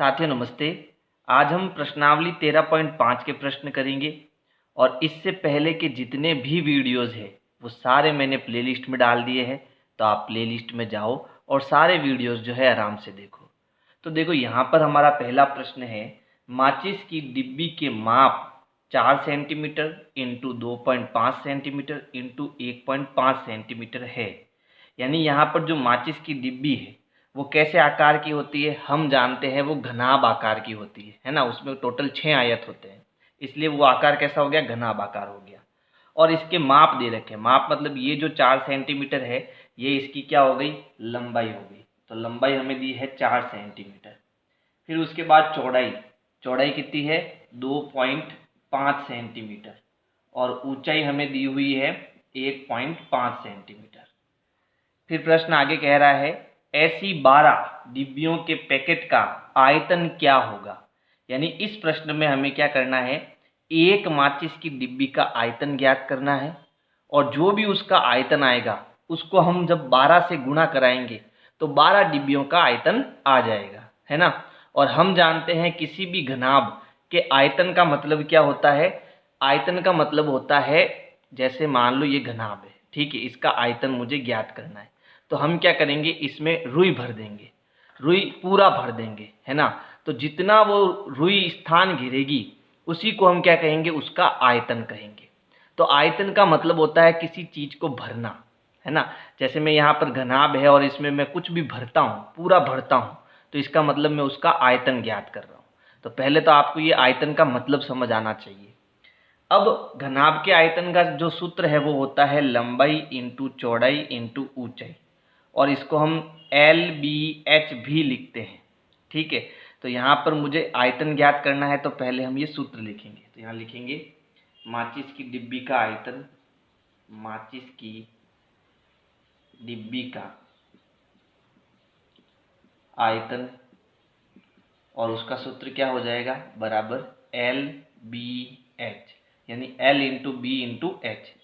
साथियों नमस्ते। आज हम प्रश्नावली 13.5 के प्रश्न करेंगे और इससे पहले के जितने भी वीडियोज़ हैं वो सारे मैंने प्लेलिस्ट में डाल दिए हैं, तो आप प्लेलिस्ट में जाओ और सारे वीडियोज़ जो है आराम से देखो। तो देखो यहाँ पर हमारा पहला प्रश्न है, माचिस की डिब्बी के माप 4 centimetre into 2.5 centimetre into 1.5 centimetre है। यानी यहाँ पर जो माचिस की डिब्बी है वो कैसे आकार की होती है, हम जानते हैं वो घनाभ आकार की होती है ना। उसमें टोटल 6 आयत होते हैं, इसलिए वो आकार कैसा हो गया, घनाभ आकार हो गया। और इसके माप दे रखे हैं, माप मतलब ये जो 4 सेंटीमीटर है ये इसकी क्या हो गई, लंबाई हो गई। तो लंबाई हमें दी है 4 सेंटीमीटर। फिर उसके बाद चौड़ाई, चौड़ाई कितनी है 2.5 सेंटीमीटर और ऊंचाई हमें दी हुई है 1.5 सेंटीमीटर। फिर प्रश्न आगे कह रहा है, ऐसी 12 डिब्बियों के पैकेट का आयतन क्या होगा। यानी इस प्रश्न में हमें क्या करना है, एक माचिस की डिब्बी का आयतन ज्ञात करना है और जो भी उसका आयतन आएगा उसको हम जब 12 से गुणा कराएंगे तो 12 डिब्बियों का आयतन आ जाएगा, है ना। और हम जानते हैं किसी भी घनाभ के आयतन का मतलब क्या होता है, आयतन का मतलब होता है, जैसे मान लो ये घनाभ है, ठीक है, इसका आयतन मुझे ज्ञात करना है। तो हम क्या करेंगे, इसमें रुई भर देंगे, रुई पूरा भर देंगे, है ना। तो जितना वो रुई स्थान घेरेगी उसी को हम क्या कहेंगे, उसका आयतन कहेंगे। तो आयतन का मतलब होता है किसी चीज को भरना, है ना। जैसे मैं यहाँ पर घनाभ है और इसमें मैं कुछ भी भरता हूँ, पूरा भरता हूँ, तो इसका मतलब मैं उसका आयतन ज्ञात कर रहा हूँ। तो पहले तो आपको ये आयतन का मतलब समझ आना चाहिए। अब घनाभ के आयतन का जो सूत्र है वो होता है लंबाई इंटू चौड़ाई इंटू ऊंचाई, और इसको हम LBH भी लिखते हैं, ठीक है। तो यहाँ पर मुझे आयतन ज्ञात करना है तो पहले हम ये सूत्र लिखेंगे। तो यहाँ लिखेंगे माचिस की डिब्बी का आयतन, माचिस की डिब्बी का आयतन, और उसका सूत्र क्या हो जाएगा, बराबर LBH, यानी L into B into H.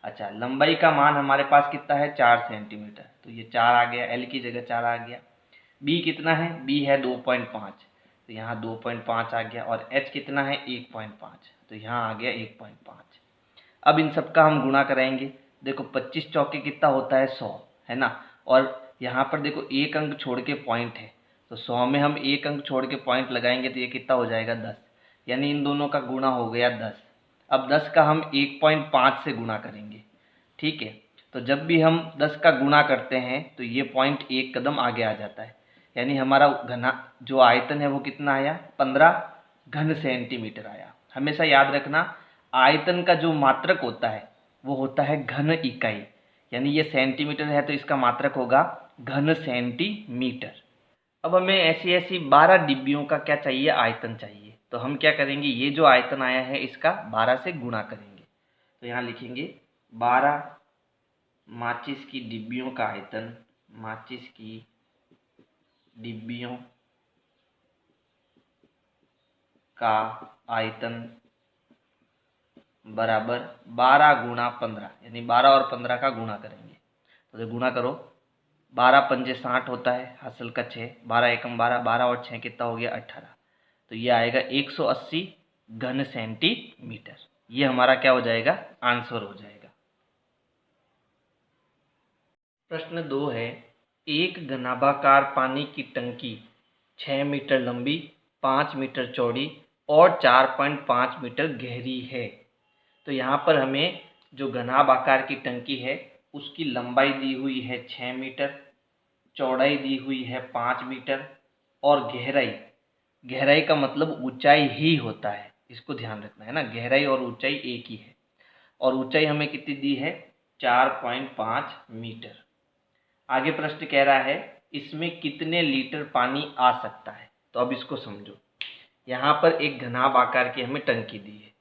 अच्छा, लंबाई का मान हमारे पास कितना है 4 सेंटीमीटर, तो ये 4 आ गया, L की जगह 4 आ गया। बी कितना है, बी है 2.5, तो यहाँ 2.5 आ गया, और H कितना है 1.5, तो यहाँ आ गया 1.5। अब इन सब का हम गुणा कराएंगे। देखो 25 चौके कितना होता है 100, है ना। और यहाँ पर देखो एक अंक छोड़ के पॉइंट है, तो 100 में हम एक अंक छोड़ के पॉइंट लगाएंगे तो ये कितना हो जाएगा 10, यानी इन दोनों का गुणा हो गया 10। अब 10 का हम 1.5 से गुणा करेंगे, ठीक है। तो जब भी हम 10 का गुणा करते हैं तो ये पॉइंट एक कदम आगे आ जाता है, यानी हमारा घना जो आयतन है वो कितना आया, 15 घन सेंटीमीटर आया। हमेशा याद रखना, आयतन का जो मात्रक होता है वो होता है घन इकाई, यानी ये सेंटीमीटर है तो इसका मात्रक होगा घन सेंटीमीटर। अब हमें ऐसी ऐसी 12 डिब्बियों का क्या चाहिए, आयतन चाहिए। तो हम क्या करेंगे, ये जो आयतन आया है इसका 12 से गुणा करेंगे। तो यहाँ लिखेंगे 12 माचिस की डिब्बियों का आयतन, माचिस की डिब्बियों का आयतन बराबर 12 गुणा 15, यानी 12 और 15 का गुणा करेंगे। तो गुणा करो, 12 पंजे 60 होता है, हासिल का 6, 12 एकम 12, 12 और 6 कितना हो गया 18, तो ये आएगा 180 घन सेंटीमीटर। ये हमारा क्या हो जाएगा, आंसर हो जाएगा। प्रश्न 2 है, एक घनाभाकार पानी की टंकी 6 मीटर लंबी, 5 मीटर चौड़ी और 4.5 मीटर गहरी है। तो यहाँ पर हमें जो घनाभ आकार की टंकी है उसकी लंबाई दी हुई है 6 मीटर, चौड़ाई दी हुई है 5 मीटर, और गहराई, गहराई का मतलब ऊंचाई ही होता है, इसको ध्यान रखना है ना, गहराई और ऊंचाई एक ही है। और ऊंचाई हमें कितनी दी है 4.5 मीटर। आगे प्रश्न कह रहा है, इसमें कितने लीटर पानी आ सकता है। तो अब इसको समझो, यहाँ पर एक घनाभ आकार की हमें टंकी दी है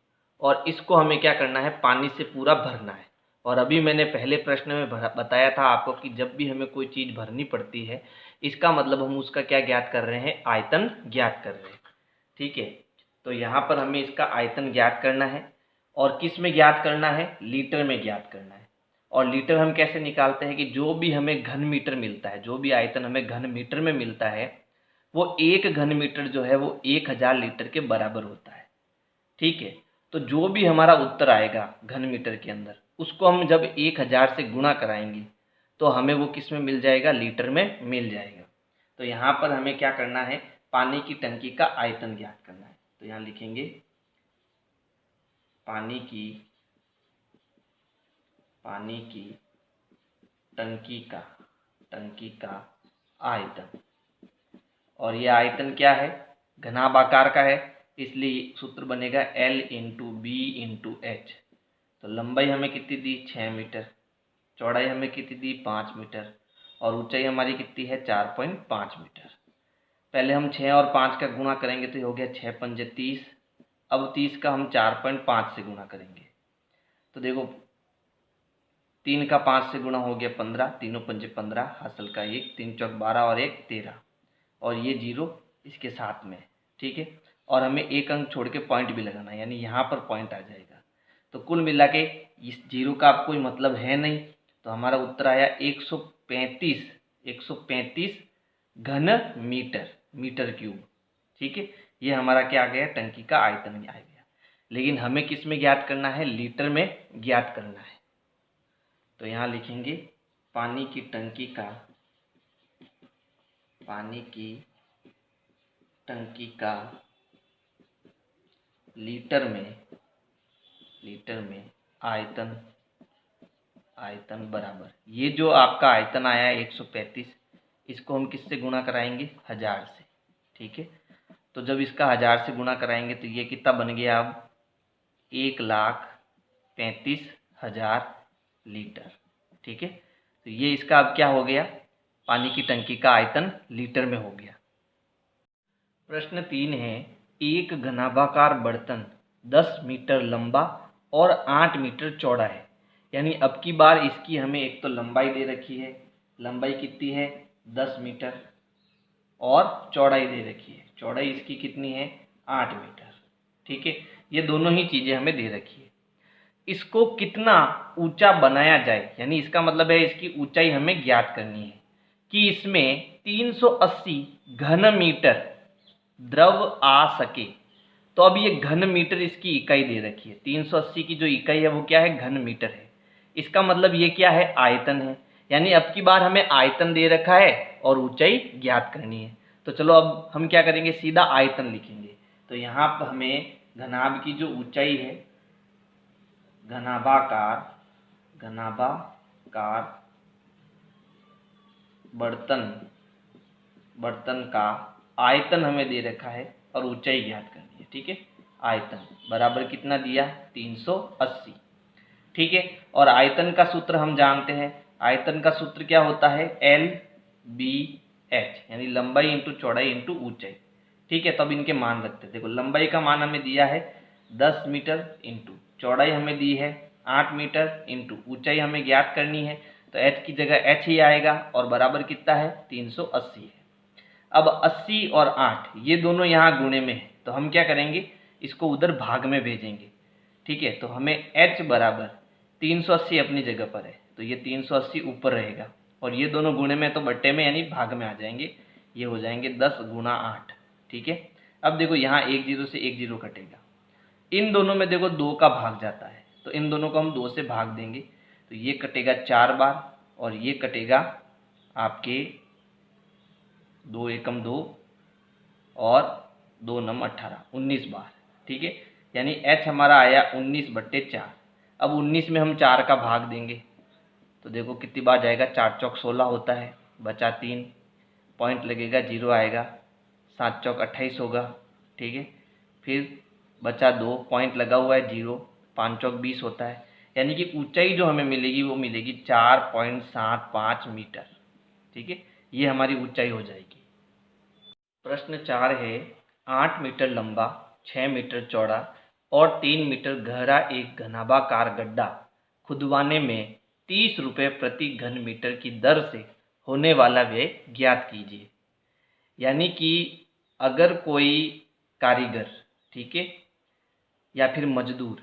और इसको हमें क्या करना है, पानी से पूरा भरना है। और अभी मैंने पहले प्रश्न में बताया था आपको कि जब भी हमें कोई चीज़ भरनी पड़ती है इसका मतलब हम उसका क्या ज्ञात कर रहे हैं, आयतन ज्ञात कर रहे हैं, ठीक है। तो यहाँ पर हमें इसका आयतन ज्ञात करना है, और किस में ज्ञात करना है, लीटर में ज्ञात करना है। और लीटर हम कैसे निकालते हैं कि जो भी हमें घन मीटर मिलता है, जो भी आयतन हमें घन मीटर में मिलता है वो 1 घन मीटर जो है वो 1000 लीटर के बराबर होता है। ठीक है, तो जो भी हमारा उत्तर आएगा घन मीटर के अंदर, उसको हम जब 1000 से गुणा कराएंगे तो हमें वो किस में मिल जाएगा, लीटर में मिल जाएगा। तो यहाँ पर हमें क्या करना है, पानी की टंकी का आयतन ज्ञात करना है। तो यहाँ लिखेंगे पानी की टंकी का आयतन, और ये आयतन क्या है, घनाभ आकार का है, इसलिए सूत्र बनेगा L into B into H. तो लंबाई हमें कितनी दी, 6 मीटर, चौड़ाई हमें कितनी दी, 5 मीटर, और ऊंचाई हमारी कितनी है, 4.5 मीटर। पहले हम 6 और 5 का गुणा करेंगे तो ये हो गया 6 पंजे 30। अब 30 का हम 4.5 से गुणा करेंगे तो देखो 3 का 5 से गुणा हो गया 15, तीनों पंजे 15, हासिल का 1, 3 चौक 12 और 1 13, और ये 0 इसके साथ में। ठीक है, और हमें एक अंक छोड़ के पॉइंट भी लगाना है, यानी यहाँ पर पॉइंट आ जाएगा। तो कुल मिला के इस 0 का अब कोई मतलब है नहीं, तो हमारा उत्तर आया 135 घन मीटर क्यूब। ठीक है, ये हमारा क्या आ गया, टंकी का आयतन आ गया। लेकिन हमें किस में ज्ञात करना है, लीटर में ज्ञात करना है। तो यहाँ लिखेंगे पानी की टंकी का लीटर में आयतन बराबर, ये जो आपका आयतन आया है 135, इसको हम किससे गुणा कराएंगे, 1000 से। ठीक है, तो जब इसका 1000 से गुणा कराएंगे तो ये कितना बन गया, अब 1,35,000 लीटर। ठीक है, तो ये इसका अब क्या हो गया, पानी की टंकी का आयतन लीटर में हो गया। प्रश्न 3 है, एक घनाभाकार बर्तन 10 मीटर लंबा और 8 मीटर चौड़ा है। यानी अब की बार इसकी हमें एक तो लंबाई दे रखी है, लंबाई कितनी है 10 मीटर, और चौड़ाई दे रखी है, चौड़ाई इसकी कितनी है 8 मीटर। ठीक है, ये दोनों ही चीज़ें हमें दे रखी है। इसको कितना ऊंचा बनाया जाए, यानी इसका मतलब है इसकी ऊंचाई हमें ज्ञात करनी है कि इसमें 380 घन मीटर द्रव आ सके। तो अब ये घन मीटर इसकी इकाई दे रखी है, 380 की जो इकाई है वो क्या है, घन मीटर है। इसका मतलब ये क्या है, आयतन है। यानी अब की बार हमें आयतन दे रखा है और ऊंचाई ज्ञात करनी है। तो चलो अब हम क्या करेंगे, सीधा आयतन लिखेंगे। तो यहाँ पर हमें घनाभ की जो ऊंचाई है, घनाभाकार बर्तन का आयतन हमें दे रखा है और ऊंचाई ज्ञात करनी है। ठीक है, आयतन बराबर कितना दिया, 380। ठीक है, और आयतन का सूत्र हम जानते हैं, आयतन का सूत्र क्या होता है, LBH, यानी लंबाई इंटू चौड़ाई इंटू ऊंचाई। ठीक है, तब इनके मान रखते हैं। देखो लंबाई का मान हमें दिया है 10 मीटर, इंटू चौड़ाई हमें दी है 8 मीटर, इंटू ऊंचाई हमें ज्ञात करनी है, तो h की जगह h ही आएगा, और बराबर कितना है, 380 है। अब 80 और 8 ये दोनों यहाँ गुणे में है, तो हम क्या करेंगे, इसको उधर भाग में भेजेंगे। ठीक है, तो हमें h बराबर 380 अपनी जगह पर है, तो ये 380 ऊपर रहेगा, और ये दोनों गुणे में तो बट्टे में यानी भाग में आ जाएंगे, ये हो जाएंगे 10 गुणा 8। ठीक है, अब देखो यहाँ 1 0 से 1 0 कटेगा, इन दोनों में देखो 2 का भाग जाता है, तो इन दोनों को हम 2 से भाग देंगे, तो ये कटेगा 4 बार, और ये कटेगा आपके 2 एकम 2 और 2 नम 18, 19 बार। ठीक है, यानी h हमारा आया 19/4। अब 19 में हम 4 का भाग देंगे, तो देखो कितनी बार जाएगा, 4 चौक 16 होता है, बचा 3, पॉइंट लगेगा 0 आएगा, 7 चौक 28 होगा। ठीक है, फिर बचा 2, पॉइंट लगा हुआ है 0, 5 चौक 20 होता है, यानी कि ऊंचाई जो हमें मिलेगी वो मिलेगी 4.75 मीटर। ठीक है, ये हमारी ऊंचाई हो जाएगी। प्रश्न 4 है, 8 मीटर लंबा, 6 मीटर चौड़ा और 3 मीटर गहरा एक घनाभाकार गड्ढा खुदवाने में 30 रुपये प्रति घन मीटर की दर से होने वाला व्यय ज्ञात कीजिए। यानी कि अगर कोई कारीगर, ठीक है, या फिर मजदूर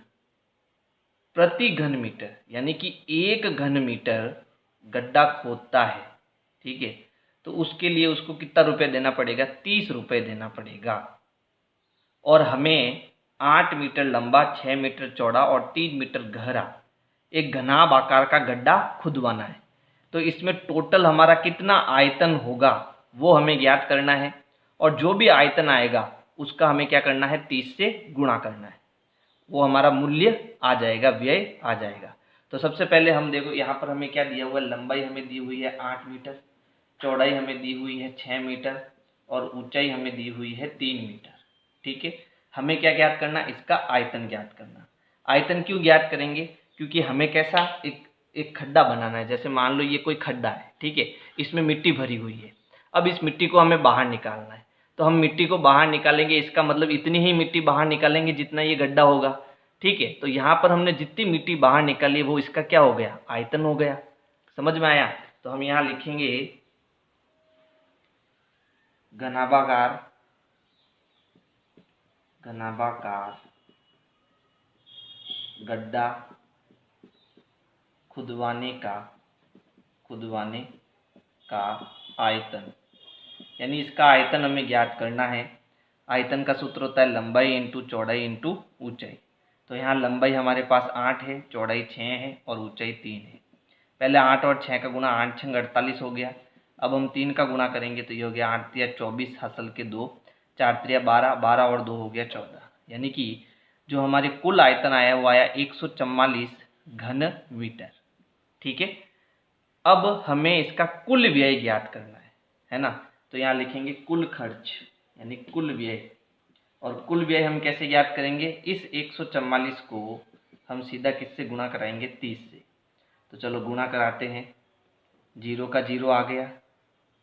प्रति घन मीटर, यानी कि 1 घन मीटर गड्ढा खोदता है, ठीक है, तो उसके लिए उसको कितना रुपये देना पड़ेगा, 30 रुपये देना पड़ेगा। और हमें 8 मीटर लंबा, 6 मीटर चौड़ा और 3 मीटर गहरा एक घनाभ आकार का गड्ढा खुदवाना है। तो इसमें टोटल हमारा कितना आयतन होगा वो हमें ज्ञात करना है, और जो भी आयतन आएगा उसका हमें क्या करना है, 30 से गुणा करना है। वो हमारा मूल्य आ जाएगा, व्यय आ जाएगा। तो सबसे पहले हम देखो यहाँ पर हमें क्या दिया हुआ है, लंबाई हमें दी हुई है 8 मीटर, चौड़ाई हमें दी हुई है 6 मीटर और ऊंचाई हमें दी हुई है 3 मीटर। ठीक है, हमें क्या ज्ञात करना, इसका आयतन ज्ञात करना। आयतन क्यों ज्ञात करेंगे, क्योंकि हमें कैसा एक खड्डा बनाना है। जैसे मान लो ये कोई खड्डा है, ठीक है, इसमें मिट्टी भरी हुई है। अब इस मिट्टी को हमें बाहर निकालना है, तो हम मिट्टी को बाहर निकालेंगे, इसका मतलब इतनी ही मिट्टी बाहर निकालेंगे जितना ये गड्ढा होगा। ठीक है, तो यहाँ पर हमने जितनी मिट्टी बाहर निकाली वो इसका क्या हो गया, आयतन हो गया। समझ में आया? तो हम यहाँ लिखेंगे घनाभाकार गड्ढा खुदवाने का आयतन, यानी इसका आयतन हमें ज्ञात करना है। आयतन का सूत्र होता है लंबाई इंटू चौड़ाई इंटू ऊंचाई। तो यहाँ लंबाई हमारे पास 8 है, चौड़ाई 6 है और ऊंचाई 3 है। पहले 8 और 6 का गुणा, 8 6 48 हो गया। अब हम 3 का गुणा करेंगे तो ये हो गया 8 3 24 हासिल के 2, 4 3 12, 12 और 2 हो गया 14। यानी कि जो हमारे कुल आयतन आया वो आया 144 घन मीटर। ठीक है, अब हमें इसका कुल व्यय ज्ञात करना है ना। तो यहाँ लिखेंगे कुल खर्च, यानी कुल व्यय। और कुल व्यय हम कैसे ज्ञात करेंगे, इस 144 को हम सीधा किससे गुणा कराएंगे, 30 से। तो चलो गुणा कराते हैं। 0 का 0 आ गया,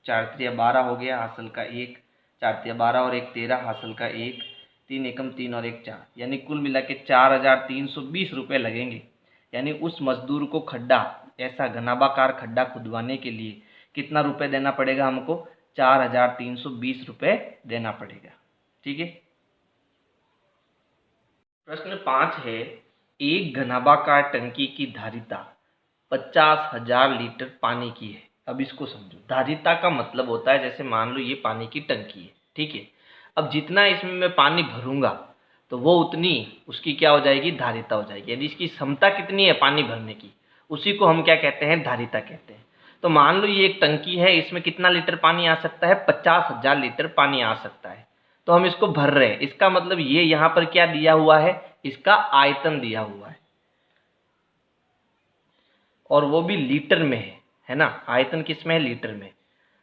4 3 12 हो गया, हासिल का 1, 4 3 12 और 1 13, हासिल का 1, 3 एकम 3 और 1 4, यानी कुल मिला के 4320 रुपये लगेंगे। यानी उस मजदूर को खड्डा, ऐसा घनाभाकार खड्डा खुदवाने के लिए कितना रुपए देना पड़ेगा हमको, 4320 रुपये देना पड़ेगा। ठीक है, प्रश्न 5 है, एक घनाभाकार टंकी की धारिता 50,000 लीटर पानी की है। अब इसको समझो, धारिता का मतलब होता है, जैसे मान लो ये पानी की टंकी है, ठीक है। अब जितना इसमें मैं पानी भरूंगा तो वो उतनी उसकी क्या हो जाएगी, धारिता हो जाएगी। यदि इसकी क्षमता कितनी है पानी भरने की, उसी को हम क्या कहते हैं, धारिता कहते हैं। तो मान लो ये एक टंकी है, इसमें कितना लीटर पानी आ सकता है, 50,000 लीटर पानी आ सकता है। तो हम इसको भर रहे हैं, इसका मतलब ये यहाँ पर क्या दिया हुआ है, इसका आयतन दिया हुआ है, और वो भी लीटर में है ना। आयतन किस में है, लीटर में।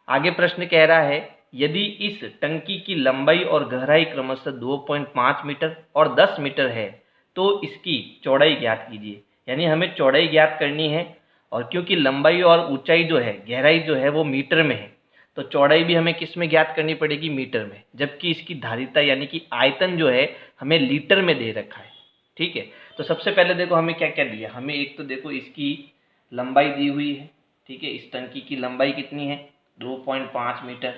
आगे प्रश्न कह रहा है, यदि इस टंकी की लंबाई और गहराई क्रमशः 2.5 मीटर और 10 मीटर है तो इसकी चौड़ाई ज्ञात कीजिए। यानी हमें चौड़ाई ज्ञात करनी है, और क्योंकि लंबाई और ऊंचाई जो है, गहराई जो है वो मीटर में है, तो चौड़ाई भी हमें किस में ज्ञात करनी पड़ेगी, मीटर में। जबकि इसकी धारिता यानी कि आयतन जो है हमें लीटर में दे रखा है। ठीक है, तो सबसे पहले देखो हमें क्या क्या दिया, हमें एक तो देखो इसकी लंबाई दी हुई है। ठीक है, इस टंकी की लंबाई कितनी है, 2.5 मीटर।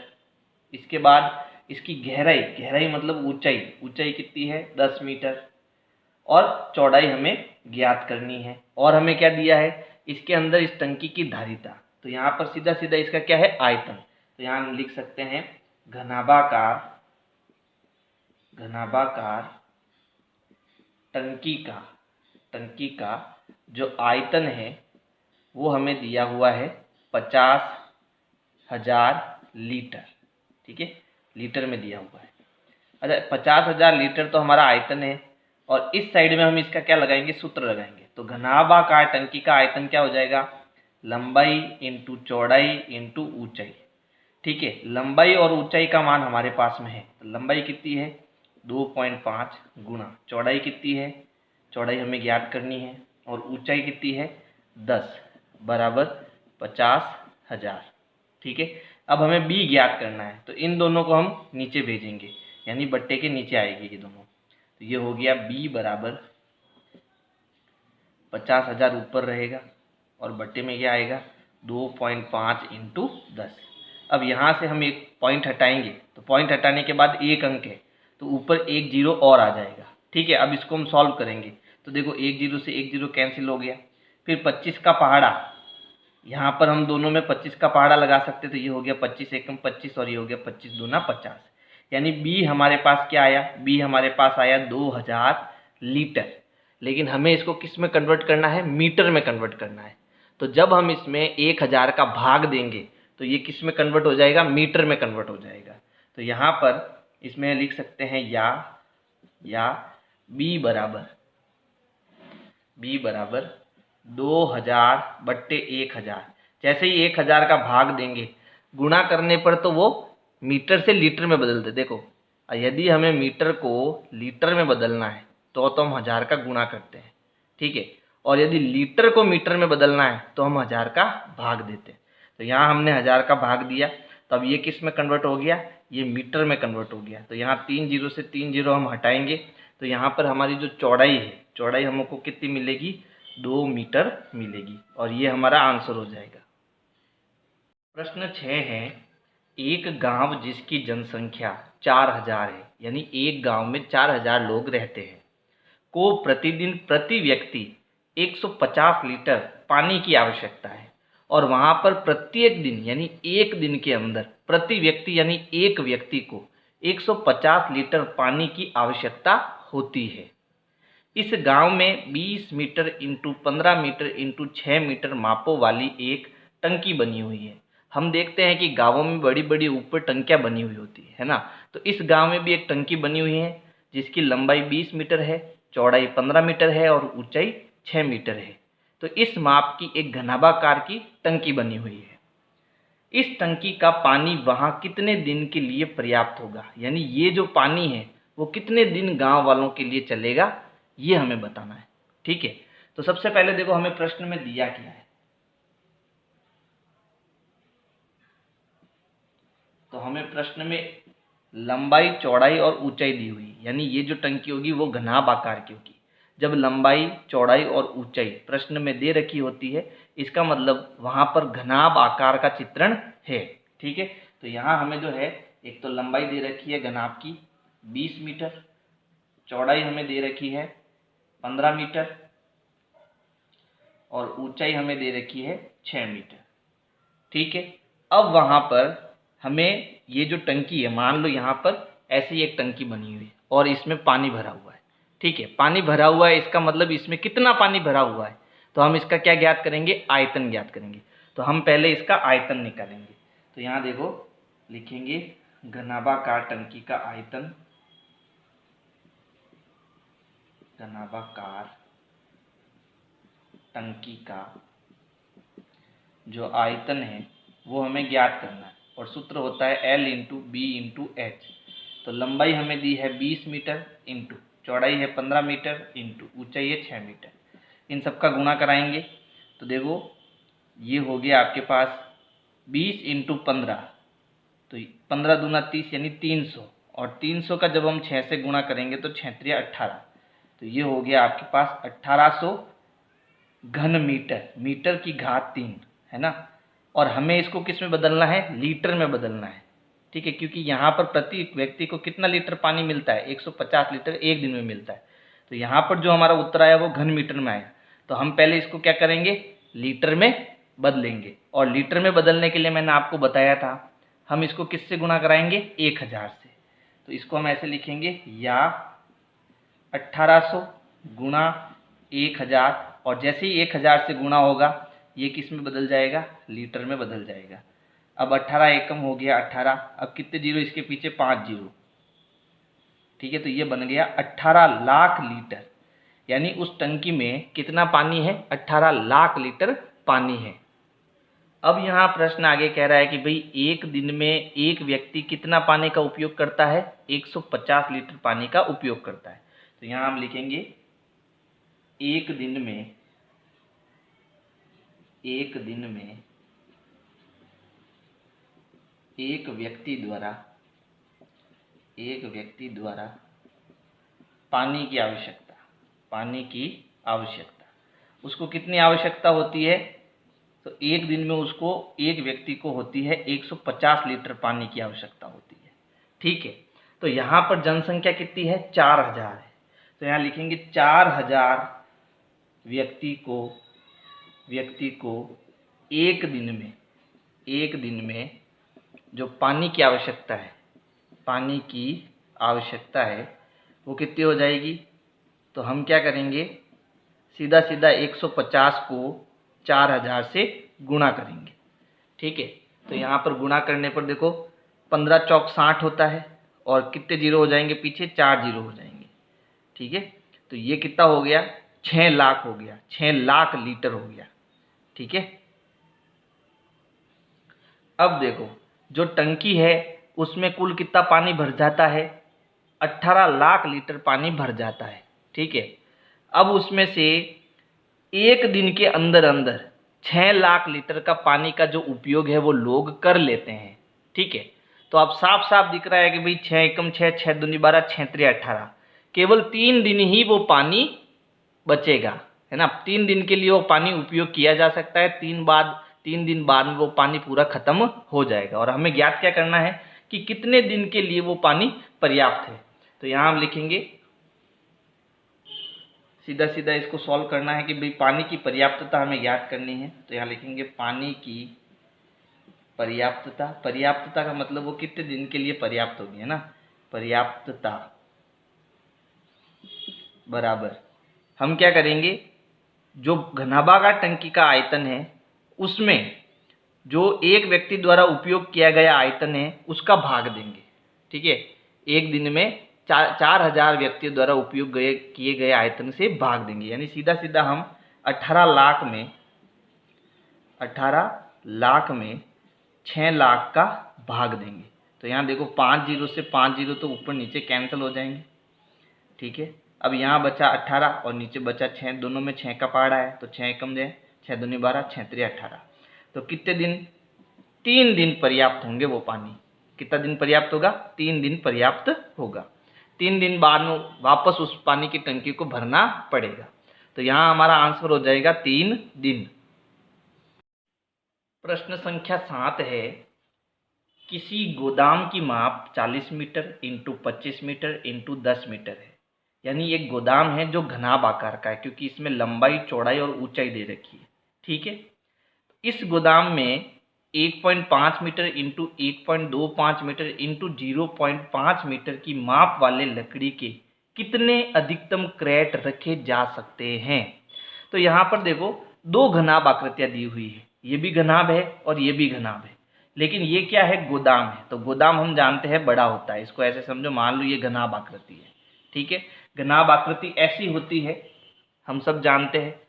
इसके बाद इसकी गहराई, गहराई मतलब ऊंचाई, ऊंचाई कितनी है, 10 मीटर। और चौड़ाई हमें ज्ञात करनी है। और हमें क्या दिया है, इसके अंदर इस टंकी की धारिता। तो यहाँ पर सीधा सीधा इसका क्या है, आयतन। तो यहाँ हम लिख सकते हैं घनाभाकार टंकी का जो आयतन है वो हमें दिया हुआ है 50,000 लीटर। ठीक है, लीटर में दिया हुआ है। अच्छा, 50,000 लीटर तो हमारा आयतन है, और इस साइड में हम इसका क्या लगाएंगे, सूत्र लगाएंगे। तो घनाभाकार टंकी का आयतन क्या हो जाएगा, लंबाई इंटू चौड़ाई इंटू ऊंचाई। ठीक है, लंबाई और ऊंचाई का मान हमारे पास में है। तो लंबाई कितनी है, 2.5 गुना चौड़ाई कितनी है, चौड़ाई हमें ज्ञात करनी है, और ऊंचाई कितनी है, 10 बराबर 50,000। ठीक है, अब हमें बी ज्ञात करना है। तो इन दोनों को हम नीचे भेजेंगे, यानी बट्टे के नीचे आएगी ये दोनों। तो ये हो गया बी बराबर 50,000 ऊपर रहेगा, और बट्टे में क्या आएगा, 2.5 इंटू 10। अब यहाँ से हम एक पॉइंट हटाएंगे, तो पॉइंट हटाने के बाद एक अंक है, तो ऊपर एक जीरो और आ जाएगा। ठीक है, अब इसको हम सॉल्व करेंगे। तो देखो एक जीरो से एक जीरो कैंसिल हो गया, फिर 25 का पहाड़ा यहाँ पर हम दोनों में 25 का पहाड़ा लगा सकते, तो ये हो गया 25 एकम 25 और ये हो गया 25 दूना 50, यानी बी हमारे पास क्या आया, बी हमारे पास आया 2000 लीटर। लेकिन हमें इसको किस में कन्वर्ट करना है, मीटर में कन्वर्ट करना है। तो जब हम इसमें 1000 का भाग देंगे तो ये किस में कन्वर्ट हो जाएगा, मीटर में कन्वर्ट हो जाएगा। तो यहाँ पर इसमें लिख सकते हैं या बी बराबर 2000/1000। जैसे ही 1000 का भाग देंगे, गुणा करने पर तो वो मीटर से लीटर में बदलते। देखो, यदि हमें मीटर को लीटर में बदलना है तो हम 1000 का गुणा करते हैं, ठीक है। और यदि लीटर को मीटर में बदलना है तो हम 1000 का भाग देते हैं। तो यहाँ हमने 1000 का भाग दिया, तो अब ये किस में कन्वर्ट हो गया, ये मीटर में कन्वर्ट हो गया। तो यहाँ 3 जीरो से 3 जीरो हम हटाएंगे, तो यहाँ पर हमारी जो चौड़ाई है, चौड़ाई हमको कितनी मिलेगी, 2 मीटर मिलेगी, और ये हमारा आंसर हो जाएगा। प्रश्न 6 है, एक गांव जिसकी जनसंख्या 4000 है, यानी एक गांव में 4000 लोग रहते हैं, को प्रतिदिन प्रति व्यक्ति 150 लीटर पानी की आवश्यकता है, और वहां पर प्रत्येक दिन यानी एक दिन के अंदर प्रति व्यक्ति यानी एक व्यक्ति को 150 लीटर पानी की आवश्यकता होती है। इस गांव में 20 metre into 15 metre into 6 metre मापों वाली एक टंकी बनी हुई है। हम देखते हैं कि गांवों में बड़ी बड़ी ऊपर टंकियां बनी हुई होती है ना। तो इस गांव में भी एक टंकी बनी हुई है जिसकी लंबाई 20 मीटर है, चौड़ाई 15 मीटर है और ऊंचाई 6 मीटर है। तो इस माप की एक घनाभाकार की टंकी बनी हुई है। इस टंकी का पानी वहां कितने दिन के लिए पर्याप्त होगा, यानी ये जो पानी है वो कितने दिन गांव वालों के लिए चलेगा, ये हमें बताना है, ठीक है। तो सबसे पहले देखो हमें प्रश्न में दिया क्या है। तो हमें प्रश्न में लंबाई, चौड़ाई और ऊंचाई दी हुई, यानी ये जो टंकी होगी वो घनाभ आकार की होगी। जब लंबाई, चौड़ाई और ऊंचाई प्रश्न में दे रखी होती है, इसका मतलब वहां पर घनाभ आकार का चित्रण है, ठीक है। तो यहाँ हमें जो है, एक तो लंबाई दे रखी है घनाभ की 20 मीटर, चौड़ाई हमें दे रखी है 15 मीटर और ऊंचाई हमें दे रखी है 6 मीटर, ठीक है। अब वहां पर हमें ये जो टंकी है, मान लो यहाँ पर ऐसी एक टंकी बनी हुई है और इसमें पानी भरा हुआ है, ठीक है। पानी भरा हुआ है, इसका मतलब इसमें कितना पानी भरा हुआ है, तो हम इसका क्या ज्ञात करेंगे, आयतन ज्ञात करेंगे। तो हम पहले इसका आयतन निकालेंगे। तो यहाँ देखो लिखेंगे घनाभाकार टंकी का आयतन, घनाभाकार टंकी का जो आयतन है वो हमें ज्ञात करना है, और सूत्र होता है L into B into H. तो लंबाई हमें दी है 20 मीटर इंटू चौड़ाई है 15 मीटर इंटू ऊंचाई है 6 मीटर। इन सब का गुणा कराएंगे तो देखो ये हो गया आपके पास 20 इंटू 15, तो 15 दूना 30 यानी 300, और 300 का जब हम 6 से गुणा करेंगे तो 6 3 18, तो ये हो गया आपके पास 1800 घन मीटर, मीटर की घात 3, है ना। और हमें इसको किस में बदलना है, लीटर में बदलना है, ठीक है, क्योंकि यहाँ पर प्रति व्यक्ति को कितना लीटर पानी मिलता है, 150 लीटर एक दिन में मिलता है। तो यहाँ पर जो हमारा उत्तर आया वो घन मीटर में आया। तो हम पहले इसको क्या करेंगे, लीटर में बदलेंगे, और लीटर में बदलने के लिए मैंने आपको बताया था हम इसको किससे गुणा कराएंगे, 1000 से। तो इसको हम ऐसे लिखेंगे या 1800 गुणा 1000, और जैसे ही 1000 से गुणा होगा ये किस में बदल जाएगा, लीटर में बदल जाएगा। अब 18 एकम हो गया 18, अब कितने जीरो इसके पीछे, 5 जीरो, ठीक है। तो ये बन गया 18 लाख लीटर, यानी उस टंकी में कितना पानी है, 18 लाख लीटर पानी है। अब यहाँ प्रश्न आगे कह रहा है कि भाई एक दिन में एक व्यक्ति कितना पानी का उपयोग करता है, 150 लीटर पानी का उपयोग करता है। तो यहाँ हम लिखेंगे एक दिन में एक व्यक्ति द्वारा पानी की आवश्यकता उसको कितनी आवश्यकता होती है, तो एक दिन में उसको एक व्यक्ति को होती है 150 लीटर पानी की आवश्यकता होती है, ठीक है। तो यहाँ पर जनसंख्या कितनी है, 4000 है। तो यहाँ लिखेंगे 4000 व्यक्ति को एक दिन में जो पानी की आवश्यकता है, पानी की आवश्यकता है वो कितनी हो जाएगी? तो हम क्या करेंगे, सीधा सीधा 150 को 4000 से गुणा करेंगे। ठीक है, तो यहाँ पर गुणा करने पर देखो 15 चौक 60 होता है और कितने जीरो हो जाएंगे पीछे, 4 जीरो हो जाएंगे। ठीक है, तो ये कितना हो गया, 6 लाख हो गया, 6 लाख लीटर हो गया। ठीक है, अब देखो जो टंकी है उसमें कुल कितना पानी भर जाता है, 18 लाख लीटर पानी भर जाता है। ठीक है, अब उसमें से एक दिन के अंदर अंदर 6 लाख लीटर का पानी का जो उपयोग है वो लोग कर लेते हैं। ठीक है, तो अब साफ साफ दिख रहा है कि भाई 6 एकम 6, 6 दूनी 12, 6 त्रिक 18, केवल 3 दिन ही वो पानी बचेगा, है ना। 3 दिन के लिए वो पानी उपयोग किया जा सकता है, 3 दिन बाद में वो पानी पूरा खत्म हो जाएगा। और हमें ज्ञात क्या करना है कि कितने दिन के लिए वो पानी पर्याप्त है। तो यहाँ हम लिखेंगे, सीधा सीधा इसको सॉल्व करना है कि भाई पानी की पर्याप्तता हमें ज्ञात करनी है। तो यहाँ लिखेंगे पानी की पर्याप्तता, पर्याप्तता का मतलब वो कितने दिन के लिए पर्याप्त होगी, है ना। पर्याप्तता बराबर हम क्या करेंगे, जो घनाभागार टंकी का आयतन है उसमें जो एक व्यक्ति द्वारा उपयोग किया गया आयतन है उसका भाग देंगे। ठीक है, एक दिन में 4000 व्यक्तियों द्वारा उपयोग किए गए आयतन से भाग देंगे, यानी सीधा सीधा हम 18 लाख में 6 लाख का भाग देंगे। तो यहाँ देखो 5 जीरो से 5 जीरो तो ऊपर नीचे कैंसिल हो जाएंगे। ठीक है, अब यहाँ बचा 18 और नीचे बचा 6, दोनों में 6 का पहाड़ा है तो 6 कम दे, 6 दूनी 12, 6 त्रिक 18। तो कितने दिन, 3 दिन पर्याप्त होंगे वो पानी। कितना दिन पर्याप्त होगा, 3 दिन पर्याप्त होगा। 3 दिन बाद में वापस उस पानी की टंकी को भरना पड़ेगा। तो यहाँ हमारा आंसर हो जाएगा 3 दिन। प्रश्न संख्या 7 है, किसी गोदाम की माप 40 metre into 25 metre into 10 metre है। यानी एक गोदाम है जो घनाभ आकार का है, क्योंकि इसमें लंबाई चौड़ाई और ऊंचाई दे रखी है। ठीक है, इस गोदाम में 1.5 metre into 1.25 metre into 0.5 metre की माप वाले लकड़ी के कितने अधिकतम क्रेट रखे जा सकते हैं। तो यहाँ पर देखो 2 घनाभ आकृतियाँ दी हुई है, ये भी घनाभ है और ये भी घनाभ है, लेकिन ये क्या है, गोदाम है। तो गोदाम हम जानते हैं बड़ा होता है, इसको ऐसे समझो, मान लो ये घनाभ आकृति है। ठीक है, घनाभ आकृति ऐसी होती है, हम सब जानते हैं,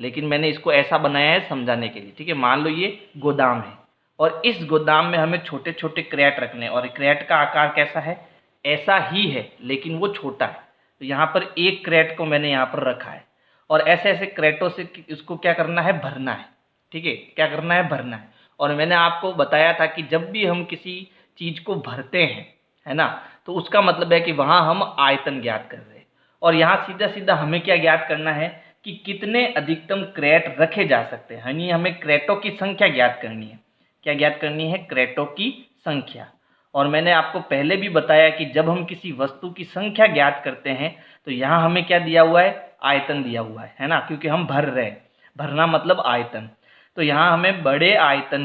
लेकिन मैंने इसको ऐसा बनाया है समझाने के लिए। ठीक है, मान लो ये गोदाम है और इस गोदाम में हमें छोटे छोटे क्रैट रखने हैं, और क्रैट का आकार कैसा है, ऐसा ही है लेकिन वो छोटा है। तो यहाँ पर एक क्रैट को मैंने यहाँ पर रखा है और ऐसे ऐसे क्रैटों से इसको क्या करना है, भरना है। ठीक है, क्या करना है, भरना है। और मैंने आपको बताया था कि जब भी हम किसी चीज को भरते हैं, है ना, तो उसका मतलब है कि वहां हम आयतन ज्ञात कर रहे हैं। और यहाँ सीधा सीधा हमें क्या ज्ञात करना है कि कितने अधिकतम क्रेट रखे जा सकते हैं, यानी हमें क्रेटों की संख्या ज्ञात करनी है। क्या ज्ञात करनी है, क्रेटों की संख्या। और मैंने आपको पहले भी बताया कि जब हम किसी वस्तु की संख्या ज्ञात करते हैं तो यहाँ हमें क्या दिया हुआ है, आयतन दिया हुआ है ना, क्योंकि हम भर रहे हैं, भरना मतलब आयतन। तो यहाँ हमें बड़े आयतन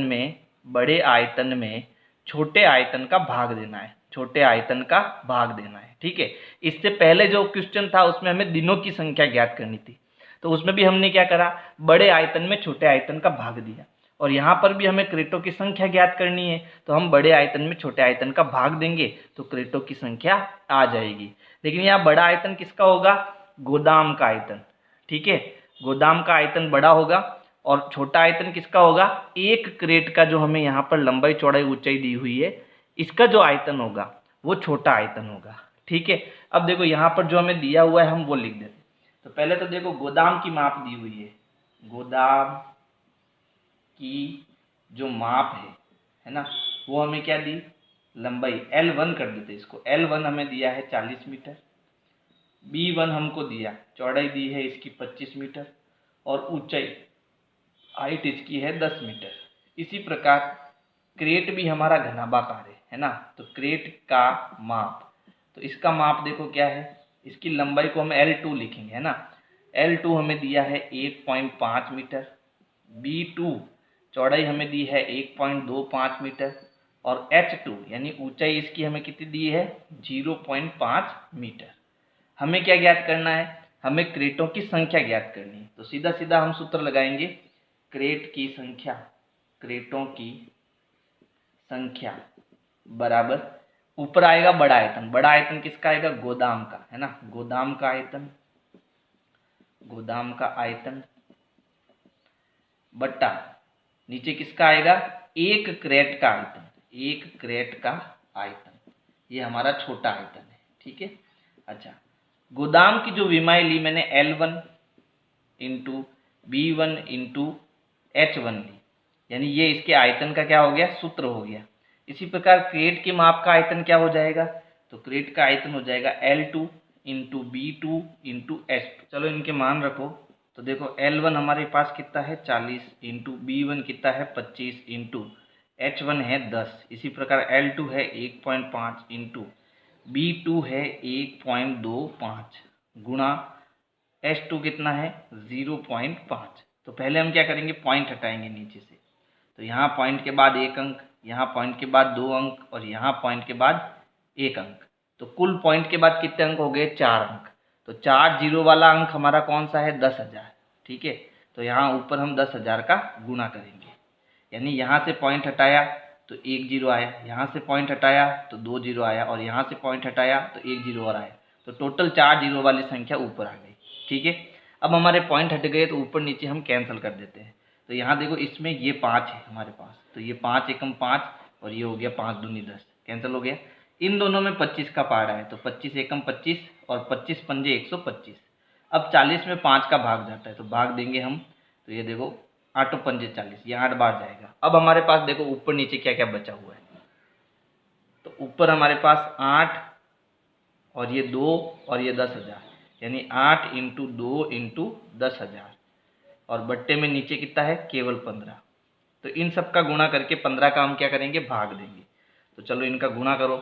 में छोटे आयतन का भाग देना है, छोटे आयतन का भाग देना है। ठीक है, इससे पहले जो क्वेश्चन था उसमें हमें दिनों की संख्या ज्ञात करनी थी, तो उसमें भी हमने क्या करा, बड़े आयतन में छोटे आयतन का भाग दिया। और यहाँ पर भी हमें क्रेटों की संख्या ज्ञात करनी है, तो हम बड़े आयतन में छोटे आयतन का भाग देंगे तो क्रेटों की संख्या आ जाएगी। लेकिन यहाँ बड़ा आयतन किसका होगा, गोदाम का आयतन। ठीक है, गोदाम का आयतन बड़ा होगा और छोटा आयतन किसका होगा, एक क्रेट का जो हमें यहाँ पर लंबाई चौड़ाई ऊंचाई दी हुई है, इसका जो आयतन होगा वो छोटा आयतन होगा। ठीक है, अब देखो यहाँ पर जो हमें दिया हुआ है हम वो लिख देते। तो पहले तो देखो गोदाम की माप दी हुई है, गोदाम की जो माप है ना, वो हमें क्या दी, लंबाई L1 कर देते इसको। L1 हमें दिया है 40 मीटर, B1 हमको दिया, चौड़ाई दी है इसकी 25 मीटर और ऊंचाई हाइट इसकी है 10 मीटर। इसी प्रकार क्रेट भी हमारा घनाभाकार है ना, तो क्रेट का माप, तो इसका माप देखो क्या है, इसकी लंबाई को हम L2 लिखेंगे, है ना। L2 हमें दिया है 1.5 मीटर, B2 चौड़ाई हमें दी है 1.25 मीटर और H2 यानी ऊंचाई इसकी हमें कितनी दी है 0.5 मीटर। हमें क्या ज्ञात करना है, हमें क्रेटों की संख्या ज्ञात करनी है। तो सीधा सीधा हम सूत्र लगाएंगे, क्रेट की संख्या, क्रेटों की संख्या बराबर, ऊपर आएगा बड़ा आयतन, बड़ा आयतन किसका आएगा गोदाम का, है ना, गोदाम का आयतन, गोदाम का आयतन बट्टा नीचे किसका आएगा एक क्रेट का आयतन, एक क्रेट का आयतन, ये हमारा छोटा आयतन है, ठीक है। अच्छा, गोदाम की जो विमाएं ली मैंने L1 into B1 into H1 ली, यानी ये इसके आयतन का क्या हो गया सूत्र हो गया। इसी प्रकार क्रेट के माप का आयतन क्या हो जाएगा, तो क्रेट का आयतन हो जाएगा L2 into B2 into H2। चलो इनके मान रखो, तो देखो L1 हमारे पास कितना है 40 इंटू B1 कितना है 25 इंटू H1 है 10। इसी प्रकार L2 है 1.5 इंटू B2 है 1.25 गुणा H2 कितना है 0.5। तो पहले हम क्या करेंगे पॉइंट हटाएंगे नीचे से, तो यहाँ पॉइंट के बाद एक अंक, यहाँ पॉइंट के बाद दो अंक और यहाँ पॉइंट के बाद एक अंक, तो कुल पॉइंट के बाद कितने अंक हो गए 4 अंक। तो 4 जीरो वाला अंक हमारा कौन सा है 10,000, ठीक है। तो यहाँ ऊपर हम 10,000 का गुणा करेंगे, यानी यहाँ से पॉइंट हटाया तो एक जीरो आया, यहाँ से पॉइंट हटाया तो 2 जीरो आया और यहाँ से पॉइंट हटाया तो एक जीरो और आया, तो टोटल 4 जीरो वाली संख्या ऊपर आ गई, ठीक है। अब हमारे पॉइंट हट गए तो ऊपर नीचे हम कैंसिल कर देते हैं। तो यहाँ देखो इसमें ये 5 है हमारे पास, तो ये 5 एकम 5 और ये हो गया 5 दूनी 10, कैंसिल हो गया। इन दोनों में 25 का पार्ट है, तो 25 एकम 25 और 25 पंजे 125। अब 40 में 5 का भाग जाता है, तो भाग देंगे हम, तो ये देखो 8 पंजे 40, ये 8 बार जाएगा। अब हमारे पास देखो ऊपर नीचे क्या क्या बचा हुआ है, तो ऊपर हमारे पास 8 और ये 2 और ये 10,000, यानी 8 इंटू 2 इंटू 10,000 और बट्टे में नीचे कितना है केवल 15। तो इन सब का गुणा करके 15 का हम क्या करेंगे भाग देंगे। तो चलो इनका गुणा करो,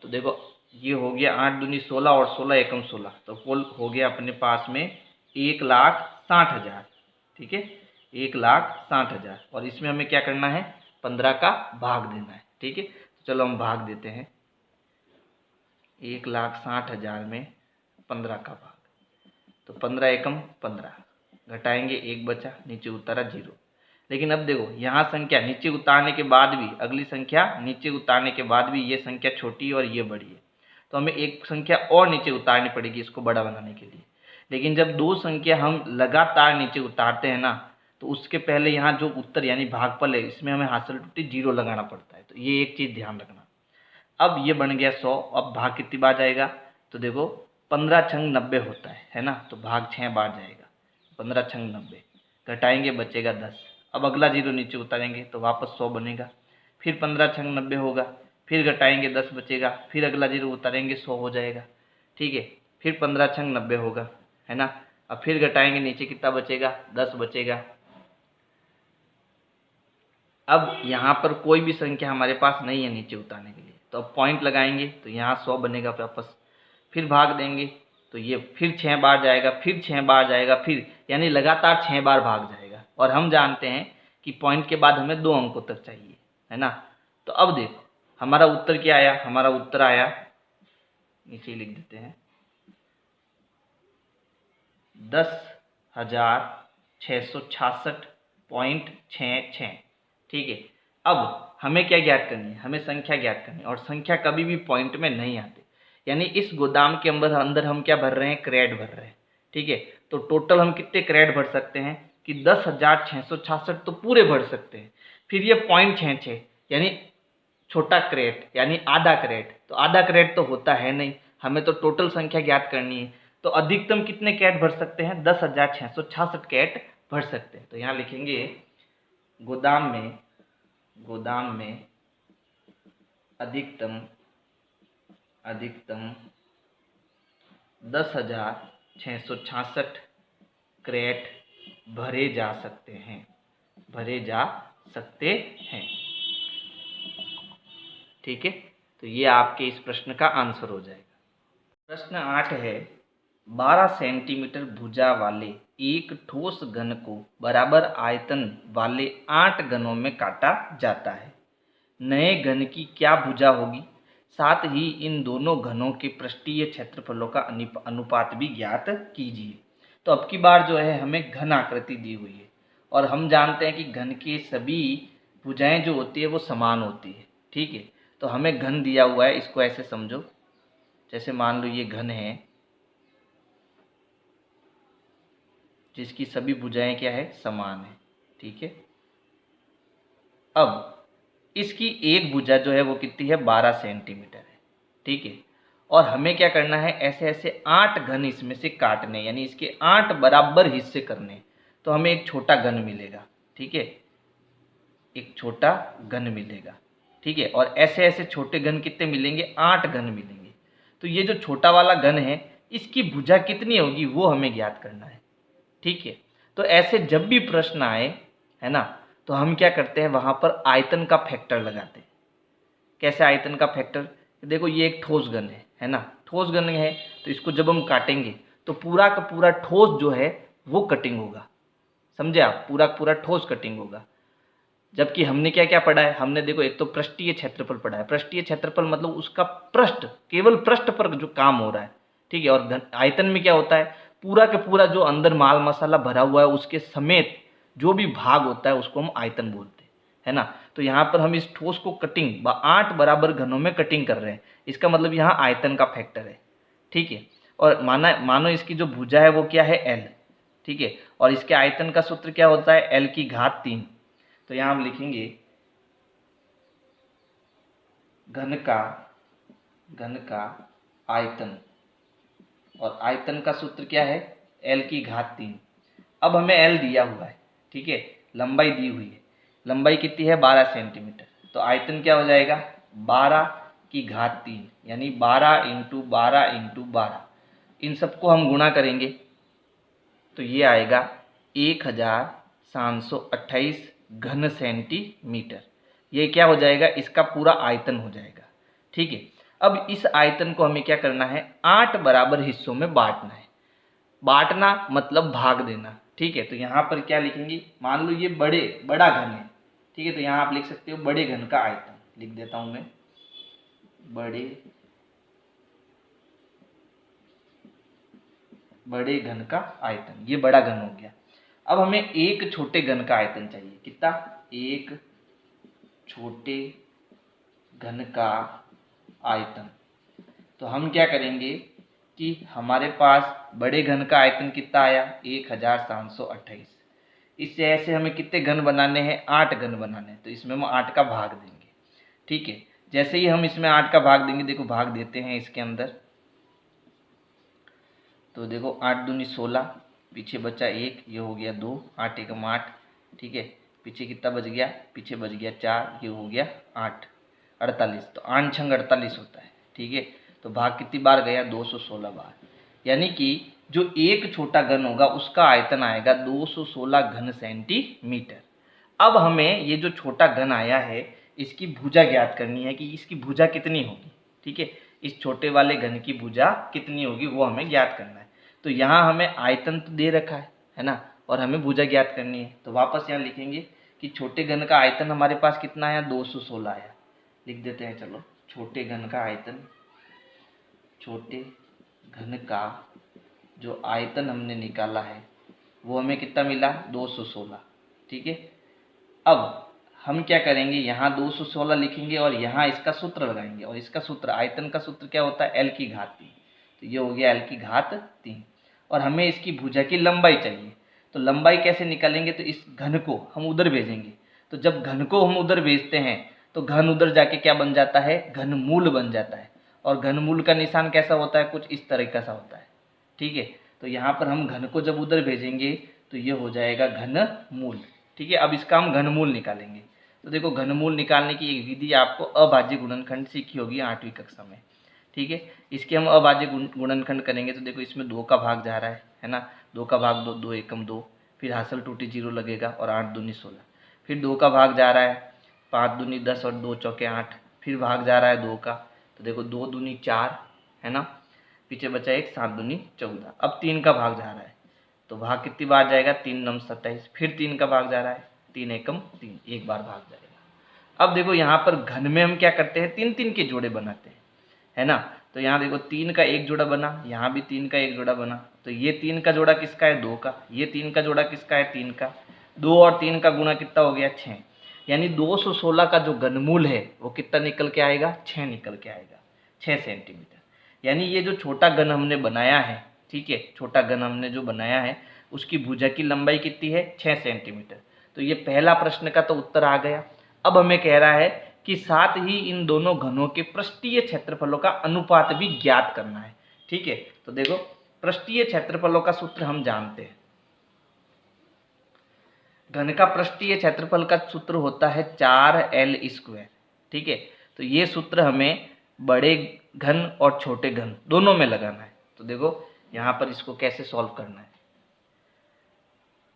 तो देखो ये हो गया 8 दूनी 16 और 16 एकम 16, तो कुल हो गया अपने पास में 1,60,000, ठीक है, 1,60,000। और इसमें हमें क्या करना है 15 का भाग देना है, ठीक है। तो चलो हम भाग देते हैं, 1,60,000 में 15 का भाग, तो 15 एकम 15, घटाएंगे एक बचा, नीचे उतारा 0। लेकिन अब देखो यहाँ संख्या नीचे उतारने के बाद भी, अगली संख्या नीचे उतारने के बाद भी ये संख्या छोटी है और ये बड़ी है, तो हमें एक संख्या और नीचे उतारनी पड़ेगी इसको बड़ा बनाने के लिए। लेकिन जब दो संख्या हम लगातार नीचे उतारते हैं ना, तो उसके पहले यहाँ जो उत्तर यानी भागफल है इसमें हमें हासिल टूटी 0 लगाना पड़ता है, तो ये एक चीज़ ध्यान रखना। अब ये बन गया 100, अब भाग कितनी बार जाएगा, तो देखो 15 छंग 90 होता है ना, तो भाग 6 बार जाएगा, 15 छंग 90, घटाएंगे बचेगा 10। अब अगला 0 नीचे उतारेंगे तो वापस 100 बनेगा, फिर 15 छंग 90 होगा, फिर घटाएंगे 10 बचेगा, फिर अगला 0 उतारेंगे 100 हो जाएगा, ठीक है। फिर 15 छंग 90 होगा, है ना। अब फिर घटाएंगे नीचे कितना बचेगा 10 बचेगा। अब यहाँ पर कोई भी संख्या हमारे पास नहीं है नीचे उतारने के लिए, तो अब पॉइंट लगाएंगे तो यहाँ 100 बनेगा वापस, फिर भाग देंगे तो ये फिर 6 बार जाएगा, फिर 6 बार जाएगा, फिर यानी लगातार 6 बार भाग जाएगा। और हम जानते हैं कि पॉइंट के बाद हमें 2 अंकों तक चाहिए, है ना। तो अब देखो हमारा उत्तर क्या आया, हमारा उत्तर आया, नीचे लिख देते हैं 10,666.66, ठीक है। अब हमें क्या ज्ञात करनी है, हमें संख्या ज्ञात करनी है, और संख्या कभी भी पॉइंट में नहीं आती। यानी इस गोदाम के अंदर हम क्या भर रहे हैं क्रेट भर रहे हैं, ठीक है। तो टोटल हम कितने क्रेट भर सकते हैं कि 10,666 तो पूरे भर सकते हैं। फिर ये 0.66 यानी छोटा क्रेट यानी आधा क्रेट, तो आधा क्रेट तो होता है नहीं, हमें तो टोटल संख्या ज्ञात करनी है। तो अधिकतम कितने कैट भर सकते हैं 10,666 कैट भर सकते हैं। तो यहाँ लिखेंगे गोदाम में अधिकतम 10,666 क्रेट भरे जा सकते हैं, ठीक है। तो ये आपके इस प्रश्न का आंसर हो जाएगा। प्रश्न 8 है 12 सेंटीमीटर भुजा वाले एक ठोस घन को बराबर आयतन वाले 8 घनों में काटा जाता है। नए घन की क्या भुजा होगी, साथ ही इन दोनों घनों के पृष्ठीय क्षेत्रफलों का अनुपात भी ज्ञात कीजिए। तो अब की बार जो है हमें घन आकृति दी हुई है और हम जानते हैं कि घन के सभी भुजाएं जो होती है वो समान होती है। ठीक है, तो हमें घन दिया हुआ है, इसको ऐसे समझो जैसे मान लो ये घन है जिसकी सभी भुजाएं क्या है, समान है। ठीक है, अब इसकी एक भुजा जो है वो कितनी है, 12 सेंटीमीटर है। ठीक है, और हमें क्या करना है, ऐसे ऐसे 8 घन इसमें से काटने, यानी इसके 8 बराबर हिस्से करने, तो हमें एक छोटा घन मिलेगा। ठीक है, एक छोटा घन मिलेगा। ठीक है, और ऐसे ऐसे छोटे घन कितने मिलेंगे, 8 घन मिलेंगे। तो ये जो छोटा वाला घन है इसकी भुजा कितनी होगी वो हमें ज्ञात करना है। ठीक है, तो ऐसे जब भी प्रश्न आए है ना, तो हम क्या करते हैं, वहां पर आयतन का फैक्टर लगाते हैं। कैसे आयतन का फैक्टर, देखो ये एक ठोस घन है ना, ठोस घन है तो इसको जब हम काटेंगे तो पूरा का पूरा ठोस जो है वो कटिंग होगा। समझे आप, पूरा का पूरा ठोस कटिंग होगा। जबकि हमने क्या क्या पढ़ा है, हमने देखो एक तो पृष्ठीय क्षेत्रफल पढ़ा है। पृष्ठीय क्षेत्रफल मतलब उसका पृष्ठ, केवल पृष्ठ पर जो काम हो रहा है। ठीक है, और आयतन में क्या होता है, पूरा के पूरा जो अंदर माल मसाला भरा हुआ है उसके समेत जो भी भाग होता है उसको हम आयतन बोलते हैं, है ना। तो यहाँ पर हम इस ठोस को कटिंग 8 बराबर घनों में कटिंग कर रहे हैं, इसका मतलब यहाँ आयतन का फैक्टर है। ठीक है, और मानो इसकी जो भुजा है वो क्या है, एल। ठीक है, और इसके आयतन का सूत्र क्या होता है, एल की घात 3। तो यहां हम लिखेंगे घन का आयतन, और आयतन का सूत्र क्या है, एल की घात 3। अब हमें एल दिया हुआ है। ठीक है, लंबाई दी हुई है, लंबाई कितनी है, 12 सेंटीमीटर। तो आयतन क्या हो जाएगा, 12 की घात 3, यानी 12 इंटू 12 इंटू 12। इन सबको हम गुणा करेंगे तो ये आएगा 1728 घन सेंटीमीटर। ये क्या हो जाएगा, इसका पूरा आयतन हो जाएगा। ठीक है, अब इस आयतन को हमें क्या करना है, 8 बराबर हिस्सों में बांटना है। बांटना मतलब भाग देना। ठीक है, तो यहाँ पर क्या लिखेंगे, मान लो ये बड़ा घन है। ठीक है, तो यहाँ आप लिख सकते हो बड़े घन का आयतन, लिख देता हूं मैं, बड़े घन का आयतन, ये बड़ा घन हो गया। अब हमें एक छोटे घन का आयतन चाहिए, कितना, एक छोटे घन का आयतन। तो हम क्या करेंगे कि हमारे पास बड़े घन का आयतन कितना आया, 1728। इससे ऐसे हमें कितने घन बनाने हैं, 8 घन बनाने हैं, तो इसमें हम 8 का भाग देंगे। ठीक है, जैसे ही हम इसमें 8 का भाग देंगे, देखो भाग देते हैं इसके अंदर, तो देखो 8 दूनी 16, पीछे बचा 1, ये हो गया 2, 8 एकम 8। ठीक है, पीछे कितना बच गया, पीछे बच गया 4, ये हो गया 8, 48। तो 8 छंग 48 होता है। ठीक है, तो भाग कितनी बार गया, 216 बार। यानी कि जो एक छोटा घन होगा उसका आयतन आएगा 216 घन सेंटीमीटर। अब हमें ये जो छोटा घन आया है इसकी भुजा ज्ञात करनी है कि इसकी भुजा कितनी होगी। ठीक है, इस छोटे वाले घन की भुजा कितनी होगी वो हमें ज्ञात करना है। तो यहाँ हमें आयतन तो दे रखा है ना, और हमें भुजा ज्ञात करनी है। तो वापस यहाँ लिखेंगे कि छोटे घन का आयतन हमारे पास कितना आया, 216 आया। लिख देते हैं, चलो छोटे घन का आयतन, छोटे घन का जो आयतन हमने निकाला है वो हमें कितना मिला, 216। ठीक है, अब हम क्या करेंगे, यहाँ 216 लिखेंगे और यहाँ इसका सूत्र लगाएंगे, और इसका सूत्र, आयतन का सूत्र क्या होता है, एल की घात 3। तो ये हो गया एल की घात 3, और हमें इसकी भुजा की लंबाई चाहिए। तो लंबाई कैसे निकालेंगे, तो इस घन को हम उधर भेजेंगे। तो जब घन को हम उधर भेजते हैं तो घन उधर जाके क्या बन जाता है, घनमूल बन जाता है। और घनमूल का निशान कैसा होता है, कुछ इस तरीके का होता है। ठीक है, तो यहाँ पर हम घन को जब उधर भेजेंगे तो ये हो जाएगा घनमूल। ठीक है, अब इसका हम घनमूल निकालेंगे। तो देखो घनमूल निकालने की एक विधि आपको अभाज्य गुणनखंड सीखी होगी 8वीं कक्षा में। ठीक है, इसके हम अभाज्य गुणनखंड करेंगे। तो देखो इसमें 2 का भाग जा रहा है ना, 2 का भाग 2, 2 एकम 2, फिर हासिल टूटी 0 लगेगा, और 8 दूनी 16। फिर 2 का भाग जा रहा है, 5 दूनी 10 और 2 चौके 8, फिर भाग जा रहा है 2 का। तो देखो 2 दूनी 4 है ना, पीछे बचा 1, 7 दूनी 14। अब 3 का भाग जा रहा है, तो भाग कितनी बार जाएगा, 3 नम 27, फिर 3 का भाग जा रहा है, 3 एकम 3, एक बार भाग जाएगा। अब देखो यहाँ पर घन में हम क्या करते हैं, 3-3 के जोड़े बनाते हैं, है ना। तो यहाँ देखो 3 का एक जोड़ा बना, यहाँ भी 3 का एक जोड़ा बना, तो ये 3 का जोड़ा किसका है, 2 का, ये 3 का जोड़ा किसका है, 3 का, 2 और 3 का गुणा कितना हो गया, 6, यानी 216 का जो घनमूल है वो कितना निकल के आएगा, 6 निकल के आएगा, 6 सेंटीमीटर। यानी ये जो छोटा घन हमने बनाया है, ठीक है, छोटा घन हमने जो बनाया है उसकी भुजा की लंबाई कितनी है, 6 सेंटीमीटर। तो ये पहला प्रश्न का तो उत्तर आ गया। अब हमें कह रहा है कि साथ ही इन दोनों घनों के पृष्ठीय क्षेत्रफलों का अनुपात भी ज्ञात करना है, ठीक है। तो देखो पृष्ठीय क्षेत्रफलों का सूत्र हम जानते हैं, घन का पृष्ठीय क्षेत्रफल का सूत्र होता है 4l², ठीक है। तो ये सूत्र हमें बड़े घन और छोटे घन दोनों में लगाना है। तो देखो यहाँ पर इसको कैसे सॉल्व करना है।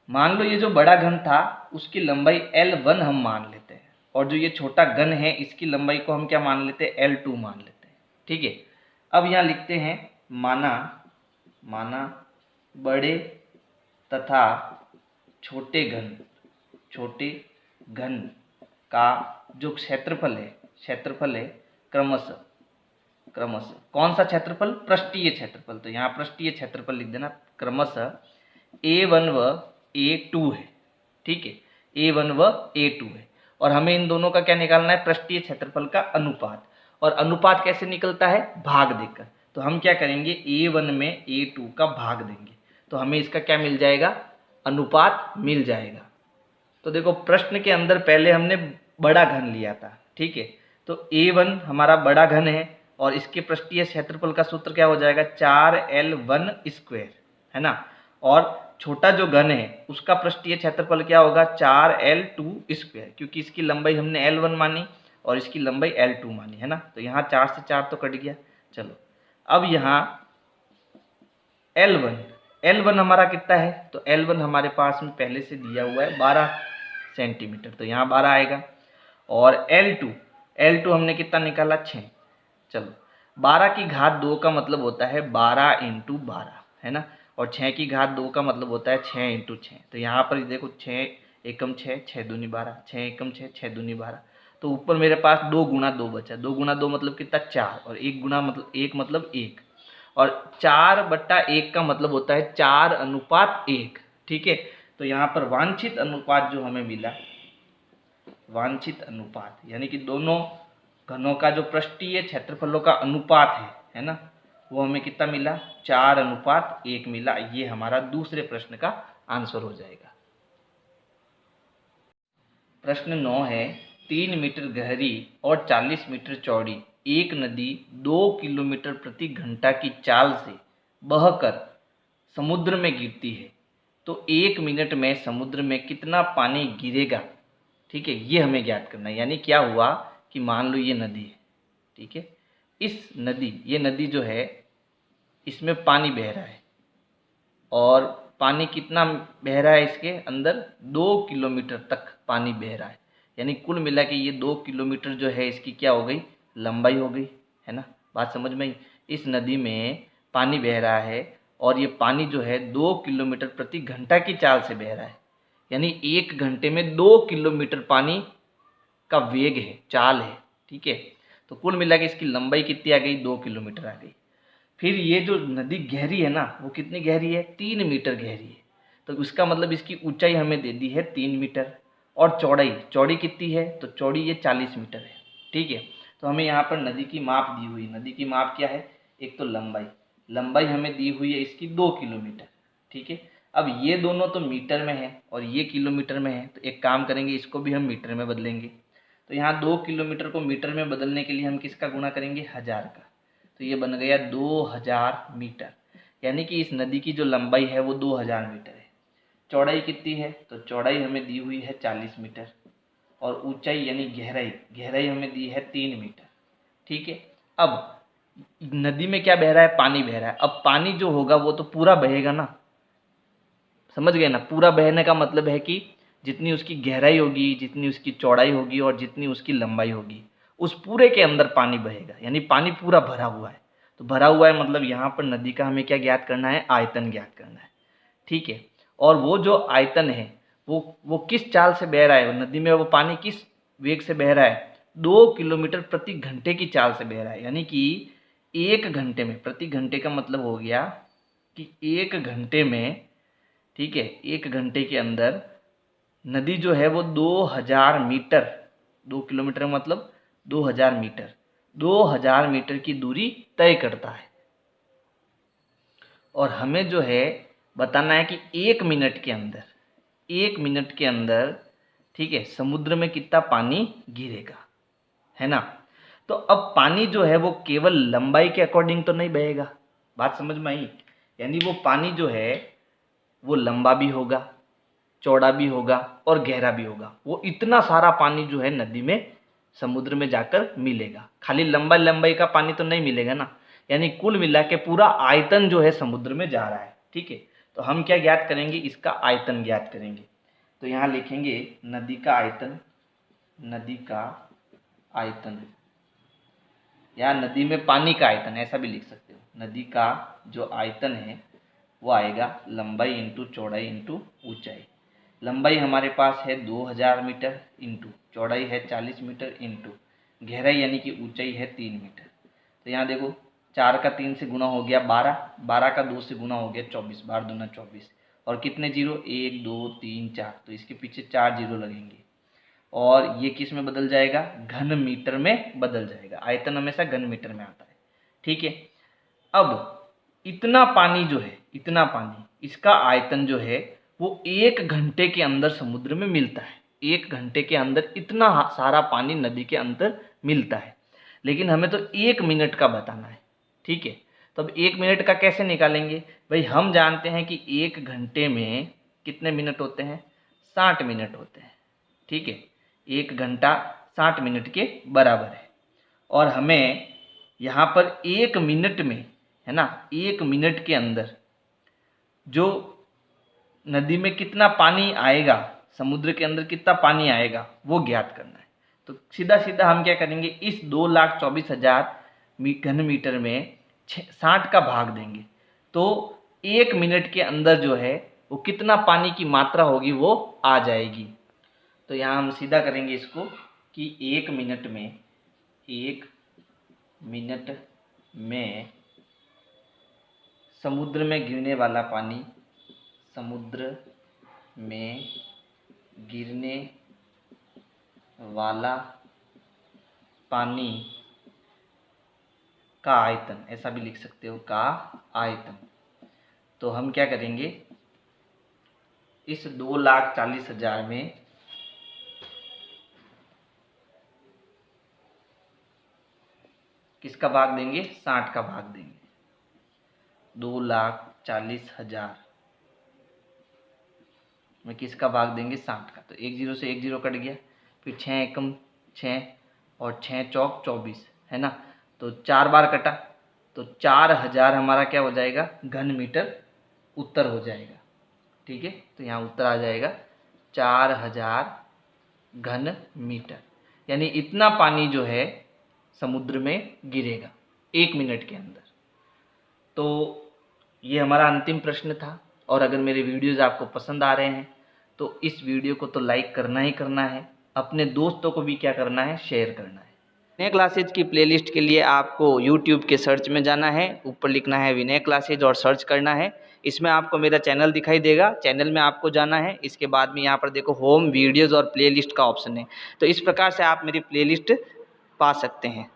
मान लो ये जो बड़ा घन था उसकी लंबाई L1 हम मान लेते हैं, और जो ये छोटा घन है इसकी लंबाई को हम क्या मान लेते हैं, L2 मान लेते हैं, ठीक है। अब यहाँ लिखते हैं माना बड़े तथा छोटे घन का जो क्षेत्रफल है क्रमशः कौन सा क्षेत्रफल, पृष्ठीय क्षेत्रफल। तो यहाँ पृष्ठीय क्षेत्रफल लिख देना, क्रमशः A1 व A2 है, ठीक है, A1 व A2 है। और हमें इन दोनों का क्या निकालना है, पृष्ठीय क्षेत्रफल का अनुपात। और अनुपात कैसे निकलता है, भाग देकर। तो हम क्या करेंगे, A1 में A2 का भाग देंगे, तो हमें इसका क्या मिल जाएगा, अनुपात मिल जाएगा। तो देखो प्रश्न के अंदर पहले हमने बड़ा घन लिया था, ठीक है। तो A1 हमारा बड़ा घन है और इसके पृष्ठीय क्षेत्रफल का सूत्र क्या हो जाएगा, 4l² है ना। और छोटा जो घन है उसका पृष्ठीय क्षेत्रफल क्या होगा, 4l² क्योंकि इसकी लंबाई हमने L1 मानी और इसकी लंबाई L2 मानी, है ना। तो यहाँ 4 से 4 तो कट गया। चलो अब यहाँ L1 हमारा कितना है, तो L1 हमारे पास में पहले से दिया हुआ है 12 सेंटीमीटर, तो यहाँ 12 आएगा। और L2 हमने कितना निकाला, 6। चलो 12 की घात 2 का मतलब होता है 12 × 12, है ना। और 6 की घात 2 का मतलब होता है 6 × 6। तो यहाँ पर देखो 6 एकम 6, 6 दूनी 12, 6 एकम 6, 6 दूनी 12। तो ऊपर मेरे पास 2 × 2 बचा, 2 × 2 मतलब कितना, 4, और 1 गुना मतलब 1 मतलब 1, और 4/1 का मतलब होता है 4:1, ठीक है। तो यहाँ पर वांछित अनुपात जो हमें मिला, वांछित अनुपात यानी कि दोनों घनों का जो पृष्ठीय क्षेत्रफलों का अनुपात है ना, वो हमें कितना मिला, 4:1 मिला। ये हमारा दूसरे प्रश्न का आंसर हो जाएगा। प्रश्न 9 है, 3 मीटर गहरी और 40 मीटर चौड़ी एक नदी 2 किलोमीटर प्रति घंटा की चाल से बहकर समुद्र में गिरती है, तो 1 मिनट में समुद्र में कितना पानी गिरेगा, ठीक है, ये हमें ज्ञात करना है। यानी क्या हुआ कि मान लो ये नदी है, ठीक है, ये नदी जो है इसमें पानी बह रहा है, और पानी कितना बह रहा है, इसके अंदर 2 किलोमीटर तक पानी बह रहा है। यानी कुल मिला के ये 2 किलोमीटर जो है इसकी क्या हो गई, लंबाई हो गई, है ना। बात समझ में आई। इस नदी में पानी बह रहा है और ये पानी जो है 2 किलोमीटर प्रति घंटा की चाल से बह रहा है, यानी 1 घंटे में 2 किलोमीटर पानी का वेग है, चाल है, ठीक है। तो कुल मिला के इसकी लंबाई कितनी आ गई, 2 किलोमीटर आ गई। फिर ये जो नदी गहरी है ना, वो कितनी गहरी है, 3 मीटर गहरी है। तो इसका मतलब इसकी ऊंचाई हमें दे दी है 3 मीटर, और चौड़ी कितनी है, तो चौड़ी ये 40 मीटर है, ठीक है। तो हमें यहाँ पर नदी की माप दी हुई, नदी की माप क्या है, एक तो लंबाई हमें दी हुई है इसकी 2 किलोमीटर, ठीक है। अब ये दोनों तो मीटर में है और ये किलोमीटर में है, तो एक काम करेंगे, इसको भी हम मीटर में बदलेंगे। तो यहाँ 2 किलोमीटर को मीटर में बदलने के लिए हम किसका गुणा करेंगे, 1000 का। तो ये बन गया 2000 मीटर, यानी कि इस नदी की जो लंबाई है वो 2000 मीटर है। चौड़ाई कितनी है, तो चौड़ाई हमें दी हुई है 40 मीटर, और ऊंचाई यानी गहराई हमें दी है 3 मीटर, ठीक है। अब नदी में क्या बह रहा है, पानी बह रहा है। अब पानी जो होगा वो तो पूरा बहेगा ना, समझ गए ना। पूरा बहने का मतलब है कि जितनी उसकी गहराई होगी, जितनी उसकी चौड़ाई होगी और जितनी उसकी लंबाई होगी, उस पूरे के अंदर पानी बहेगा, यानी पानी पूरा भरा हुआ है। तो भरा हुआ है मतलब यहाँ पर नदी का हमें क्या ज्ञात करना है, आयतन ज्ञात करना है, ठीक है। और वो जो आयतन है वो किस चाल से बह रहा है, नदी में वो पानी किस वेग से बह रहा है, 2 किलोमीटर प्रति घंटे की चाल से बह रहा है। यानी कि 1 घंटे में, प्रति घंटे का मतलब हो गया कि 1 घंटे में, ठीक है, 1 घंटे के अंदर नदी जो है वो 2000 मीटर, 2 किलोमीटर मतलब 2000 मीटर, 2000 मीटर की दूरी तय करता है। और हमें जो है बताना है कि 1 मिनट के अंदर, 1 मिनट के अंदर, ठीक है, समुद्र में कितना पानी गिरेगा, है ना। तो अब पानी जो है वो केवल लंबाई के अकॉर्डिंग तो नहीं बहेगा, बात समझ में आई। यानी वो पानी जो है वो लंबा भी होगा, चौड़ा भी होगा और गहरा भी होगा। वो इतना सारा पानी जो है नदी में, समुद्र में जाकर मिलेगा। खाली लंबाई का पानी तो नहीं मिलेगा ना। यानी कुल मिला के पूरा आयतन जो है समुद्र में जा रहा है, ठीक है। तो हम क्या ज्ञात करेंगे, इसका आयतन ज्ञात करेंगे। तो यहाँ लिखेंगे नदी का आयतन, नदी का आयतन, या नदी में पानी का आयतन, ऐसा भी लिख सकते हो। नदी का जो आयतन है वो आएगा लंबाई इंटू चौड़ाई इंटू ऊंचाई। लंबाई हमारे पास है 2000 मीटर इंटू चौड़ाई है 40 मीटर इंटू गहराई यानी कि ऊंचाई है 3 मीटर। तो यहाँ देखो 4 का 3 से गुना हो गया 12, 12 का 2 से गुना हो गया 24, 12 दूना 24। और कितने जीरो, 1 2 3 4, तो इसके पीछे 4 जीरो लगेंगे। और ये किस में बदल जाएगा, घन मीटर में बदल जाएगा। आयतन हमेशा घन मीटर में आता है, ठीक है। अब इतना पानी जो है, इतना पानी, इसका आयतन जो है वो 1 घंटे के अंदर समुद्र में मिलता है। 1 घंटे के अंदर इतना सारा पानी नदी के अंदर मिलता है। लेकिन हमें तो 1 मिनट का बताना है, ठीक है। तो अब 1 मिनट का कैसे निकालेंगे भाई, हम जानते हैं कि 1 घंटे में कितने मिनट होते हैं, 60 मिनट होते हैं, ठीक है। 1 घंटा 60 मिनट के बराबर है। और हमें यहाँ पर 1 मिनट में, है ना, 1 मिनट के अंदर जो नदी में कितना पानी आएगा, समुद्र के अंदर कितना पानी आएगा वो ज्ञात करना है। तो सीधा सीधा हम क्या करेंगे, इस 2,24,000 घन मीटर में 60 का भाग देंगे। तो 1 मिनट के अंदर जो है वो कितना पानी की मात्रा होगी वो आ जाएगी। तो यहाँ हम सीधा करेंगे इसको कि 1 मिनट में, 1 मिनट में समुद्र में गिरने वाला पानी, समुद्र में गिरने वाला पानी का आयतन, ऐसा भी लिख सकते हो, का आयतन। तो हम क्या करेंगे, इस 2,40,000 में किसका भाग देंगे, 60 का भाग देंगे। 2,40,000 में किसका भाग देंगे, 60 का। तो 1 जीरो से 1 जीरो कट गया, फिर 6 एकम 6 और 6 चौक 24, है ना। तो 4 बार कटा, तो 4000 हमारा क्या हो जाएगा, घन मीटर उत्तर हो जाएगा, ठीक है। तो यहाँ उत्तर आ जाएगा 4000 घन मीटर। यानी इतना पानी जो है समुद्र में गिरेगा 1 मिनट के अंदर। तो ये हमारा अंतिम प्रश्न था। और अगर मेरे वीडियोज़ आपको पसंद आ रहे हैं तो इस वीडियो को तो लाइक करना ही करना है, अपने दोस्तों को भी क्या करना है, शेयर करना है। विनय क्लासेज की प्लेलिस्ट के लिए आपको यूट्यूब के सर्च में जाना है, ऊपर लिखना है विनय क्लासेज और सर्च करना है। इसमें आपको मेरा चैनल दिखाई देगा, चैनल में आपको जाना है। इसके बाद में यहाँ पर देखो होम, वीडियोज़ और प्लेलिस्ट का ऑप्शन है। तो इस प्रकार से आप मेरी प्लेलिस्ट पा सकते हैं।